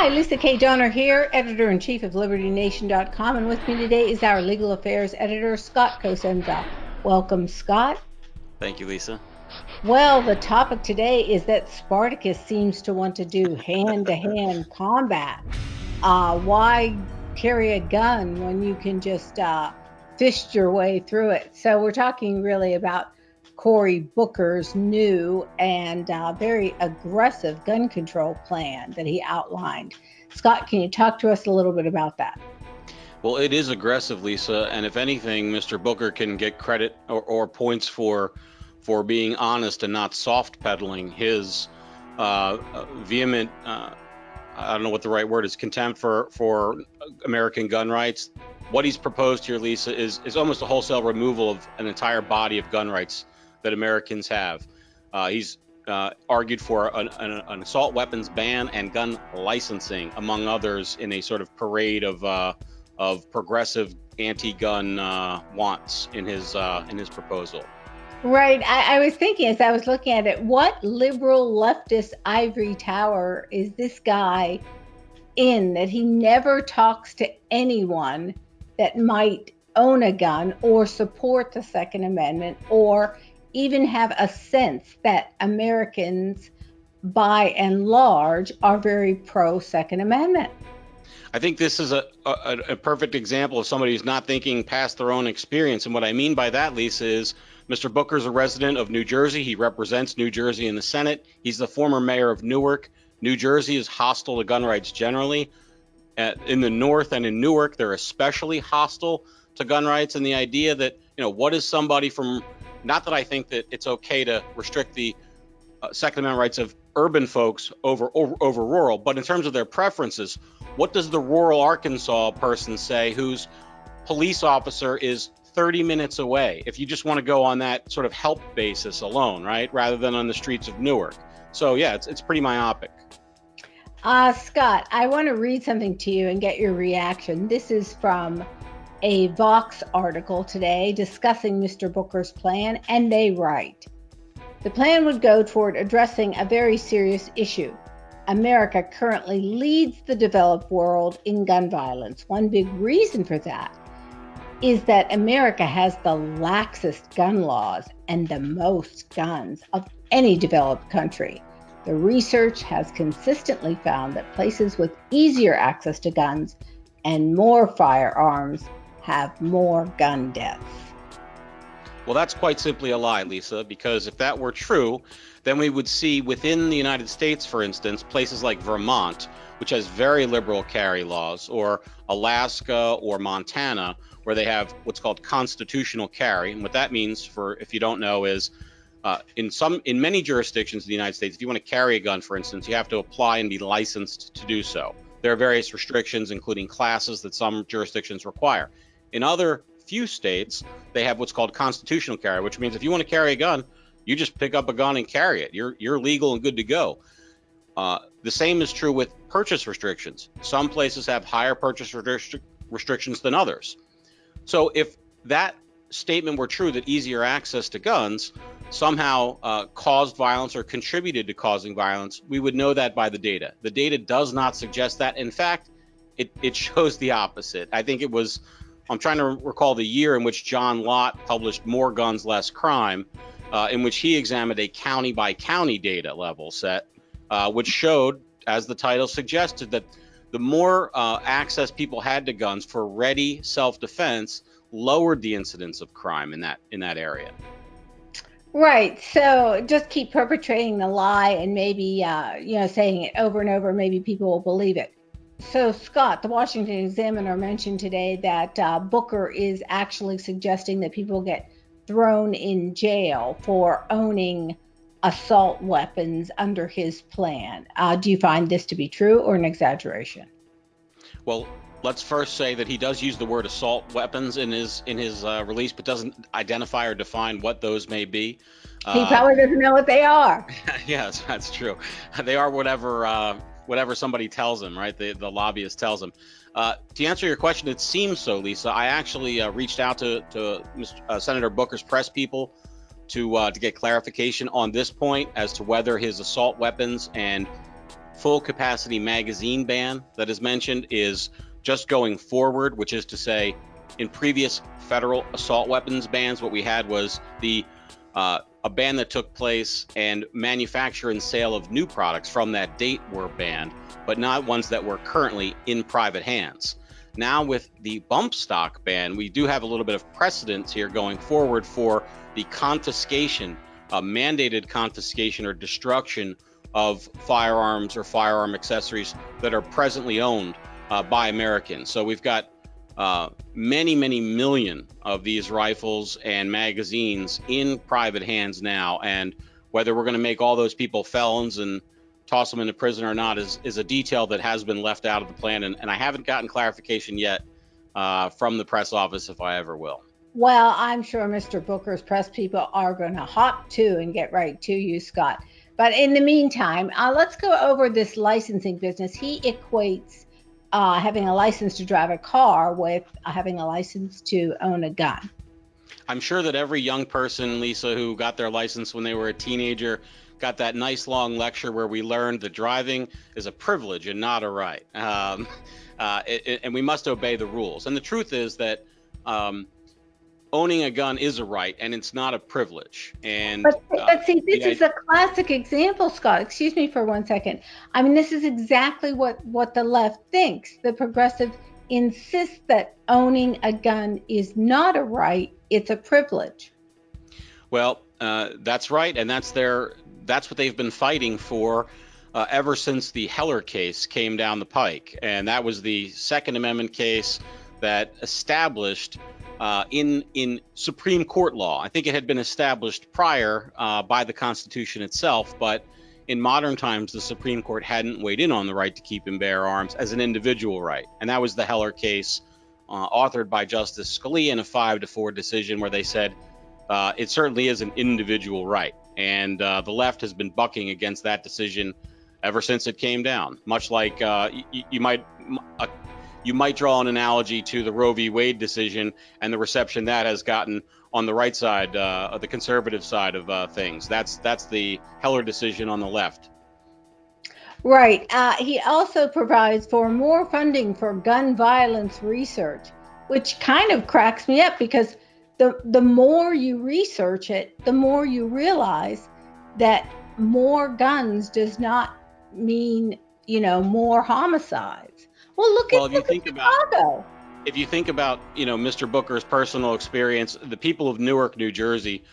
Hi, Lisa K. Donner here, editor-in-chief of LibertyNation.com, and with me today is our legal affairs editor, Scott Cosenza. Welcome, Scott. Thank you, Lisa. Well, the topic today is that Spartacus seems to want to do hand-to-hand combat. Why carry a gun when you can just fist your way through it? So we're talking really about Cory Booker's new and very aggressive gun control plan that he outlined. Scott, can you talk to us a little bit about that? Well, it is aggressive, Lisa, and if anything, Mr. Booker can get credit or points for being honest and not soft peddling his vehement, I don't know what the right word is, contempt for American gun rights. What he's proposed here, Lisa, is almost a wholesale removal of an entire body of gun rights that Americans have. He's argued for an assault weapons ban and gun licensing, among others, in a sort of parade of progressive anti-gun wants in his proposal. Right. I was thinking as I was looking at it, what liberal leftist ivory tower is this guy in that he never talks to anyone that might own a gun or support the Second Amendment or even have a sense that Americans, by and large, are very pro-Second Amendment? I think this is a perfect example of somebody who's not thinking past their own experience. And what I mean by that, Lisa, is Mr. Booker's a resident of New Jersey. He represents New Jersey in the Senate. He's the former mayor of Newark. New Jersey is hostile to gun rights generally. In the North and in Newark, they're especially hostile to gun rights. And the idea that, what is somebody from, not that I think that it's okay to restrict the Second Amendment rights of urban folks over rural, but in terms of their preferences, what does the rural Arkansas person say whose police officer is 30 minutes away, if you just want to go on that sort of help basis alone, right, rather than on the streets of Newark? So yeah, it's pretty myopic. Scott, I want to read something to you and get your reaction. This is from a Vox article today discussing Mr. Booker's plan, and they write, the plan would go toward addressing a very serious issue. America currently leads the developed world in gun violence. One big reason for that is that America has the laxest gun laws and the most guns of any developed country. The research has consistently found that places with easier access to guns and more firearms have more gun deaths. Well, that's quite simply a lie, Lisa, because if that were true, then we would see within the United States, for instance, places like Vermont, which has very liberal in-carry laws, or Alaska or Montana, where they have what's called constitutional carry. And what that means, for if you don't know, is in many jurisdictions in the United States, if you want to carry a gun, for instance, you have to apply and be licensed to do so. There are various restrictions, including classes, that some jurisdictions require. In other few states, they have what's called constitutional carry, which means if you want to carry a gun, you just pick up a gun and carry it. You're legal and good to go. The same is true with purchase restrictions. Some places have higher purchase restrictions than others. So if that statement were true, that easier access to guns somehow caused violence or contributed to causing violence, we would know that by the data. The data does not suggest that. In fact, it shows the opposite. I think it was, I'm trying to recall the year in which John Lott published More Guns, Less Crime, in which he examined a county by county data level set, which showed, as the title suggested, that the more access people had to guns for ready self-defense lowered the incidence of crime in that area. Right. So just keep perpetrating the lie and maybe, saying it over and over, maybe people will believe it. So, Scott, the Washington Examiner mentioned today that Booker is actually suggesting that people get thrown in jail for owning assault weapons under his plan. Do you find this to be true or an exaggeration? Well, let's first say that he does use the word assault weapons in his release, but doesn't identify or define what those may be. He probably doesn't know what they are. Yes, that's true. They are whatever somebody tells him, right? The lobbyist tells him. To answer your question, it seems so, Lisa. I actually reached out to Senator Booker's press people to get clarification on this point as to whether his assault weapons and full capacity magazine ban that is mentioned is just going forward, which is to say, in previous federal assault weapons bans, what we had was a ban that took place, and manufacture and sale of new products from that date were banned, but not ones that were currently in private hands. Now with the bump stock ban, we do have a little bit of precedence here going forward for the confiscation, mandated confiscation or destruction of firearms or firearm accessories that are presently owned by Americans. So we've got many million of these rifles and magazines in private hands now, and whether we're going to make all those people felons and toss them into prison or not is a detail that has been left out of the plan, and I haven't gotten clarification yet from the press office if I ever will. Well, I'm sure Mr. Booker's press people are going to hop to and get right to you, Scott. But in the meantime, let's go over this licensing business. He equates having a license to drive a car with having a license to own a gun. I'm sure that every young person, Lisa, who got their license when they were a teenager got that nice long lecture where we learned that driving is a privilege and not a right. And we must obey the rules. And the truth is that owning a gun is a right, and it's not a privilege. And but see, this is a classic example, Scott. Excuse me for 1 second. I mean, this is exactly what the left thinks. The progressive insists that owning a gun is not a right; it's a privilege. Well, that's right, and that's what they've been fighting for ever since the Heller case came down the pike, and that was the Second Amendment case that established in Supreme Court law. I think it had been established prior by the Constitution itself, but in modern times, the Supreme Court hadn't weighed in on the right to keep and bear arms as an individual right. And that was the Heller case, authored by Justice Scalia in a 5-4 decision where they said it certainly is an individual right. And the left has been bucking against that decision ever since it came down, much like you might draw an analogy to the Roe v. Wade decision and the reception that has gotten on the right side, of the conservative side of things. That's the Heller decision on the left. Right. He also provides for more funding for gun violence research, which kind of cracks me up because the more you research it, the more you realize that more guns does not mean, more homicides. Well, look at Chicago. If you think about, Mr. Booker's personal experience, the people of Newark, New Jersey,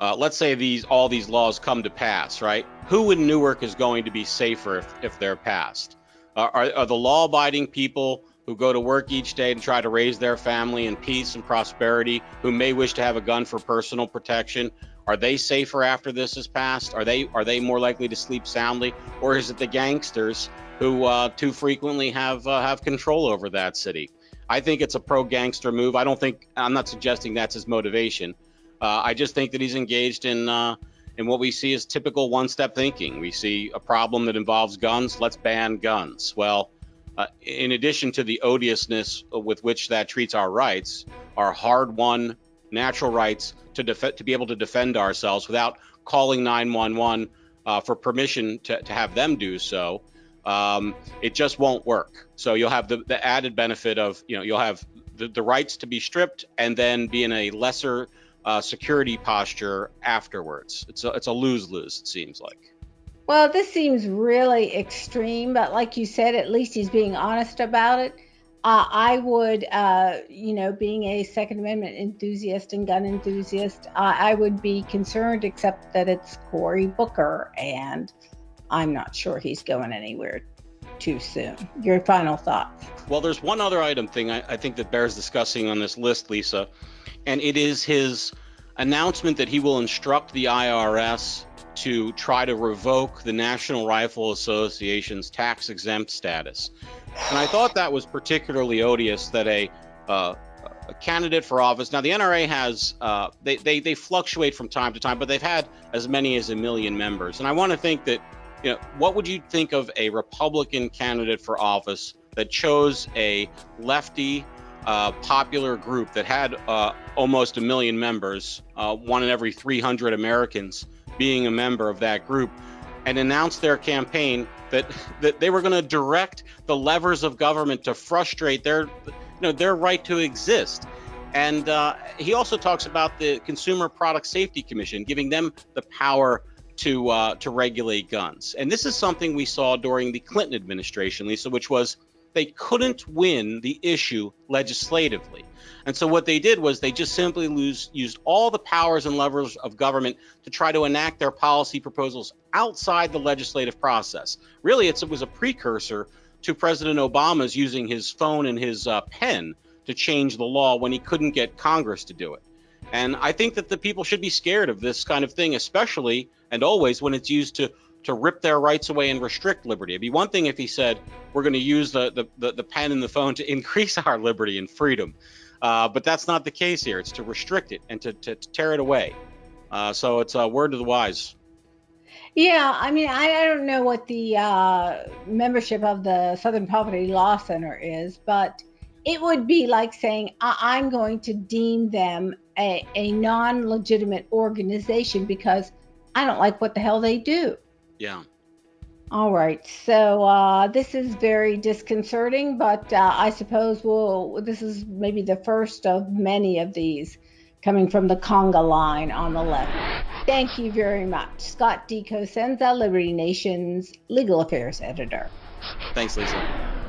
let's say all these laws come to pass, right? Who in Newark is going to be safer if they're passed? Are the law-abiding people who go to work each day to try to raise their family in peace and prosperity, who may wish to have a gun for personal protection, are they safer after this is passed? Are they more likely to sleep soundly, or is it the gangsters who too frequently have control over that city? I think it's a pro-gangster move. I'm not suggesting that's his motivation. I just think that he's engaged in what we see as typical one-step thinking. We see a problem that involves guns. Let's ban guns. Well, in addition to the odiousness with which that treats our rights, our hard-won natural rights to be able to defend ourselves without calling 911 for permission to have them do so, it just won't work. So you'll have the added benefit of, you'll have the rights to be stripped and then be in a lesser security posture afterwards. It's a lose-lose, it seems like. Well, this seems really extreme, but like you said, at least he's being honest about it. I would, being a Second Amendment enthusiast and gun enthusiast, I would be concerned, except that it's Cory Booker, and I'm not sure he's going anywhere too soon. Your final thoughts? Well, there's one other thing I think that bears discussing on this list, Lisa, and it is his announcement that he will instruct the IRS to try to revoke the National Rifle Association's tax-exempt status. And I thought that was particularly odious that a candidate for office. Now, the NRA has they fluctuate from time to time, but they've had as many as 1 million members. And I want to think that, what would you think of a Republican candidate for office that chose a lefty popular group that had almost 1 million members, 1 in every 300 Americans being a member of that group, and announced their campaign that they were going to direct the levers of government to frustrate their right to exist. And he also talks about the Consumer Product Safety Commission, giving them the power to regulate guns. And this is something we saw during the Clinton administration, Lisa, which was they couldn't win the issue legislatively. And so what they did was they just simply used all the powers and levers of government to try to enact their policy proposals outside the legislative process. Really, it was a precursor to President Obama's using his phone and his pen to change the law when he couldn't get Congress to do it. And I think that the people should be scared of this kind of thing, especially and always when it's used to rip their rights away and restrict liberty. It'd be one thing if he said, we're going to use the pen and the phone to increase our liberty and freedom. But that's not the case here. It's to restrict it and to tear it away. So it's a word to the wise. Yeah, I mean, I don't know what the membership of the Southern Poverty Law Center is, but it would be like saying, I'm going to deem them a non-legitimate organization because I don't like what the hell they do. Yeah. All right. So this is very disconcerting, but I suppose this is maybe the first of many of these coming from the conga line on the left. Thank you very much. Scott D. Cosenza, Liberty Nation's legal affairs editor. Thanks, Lisa.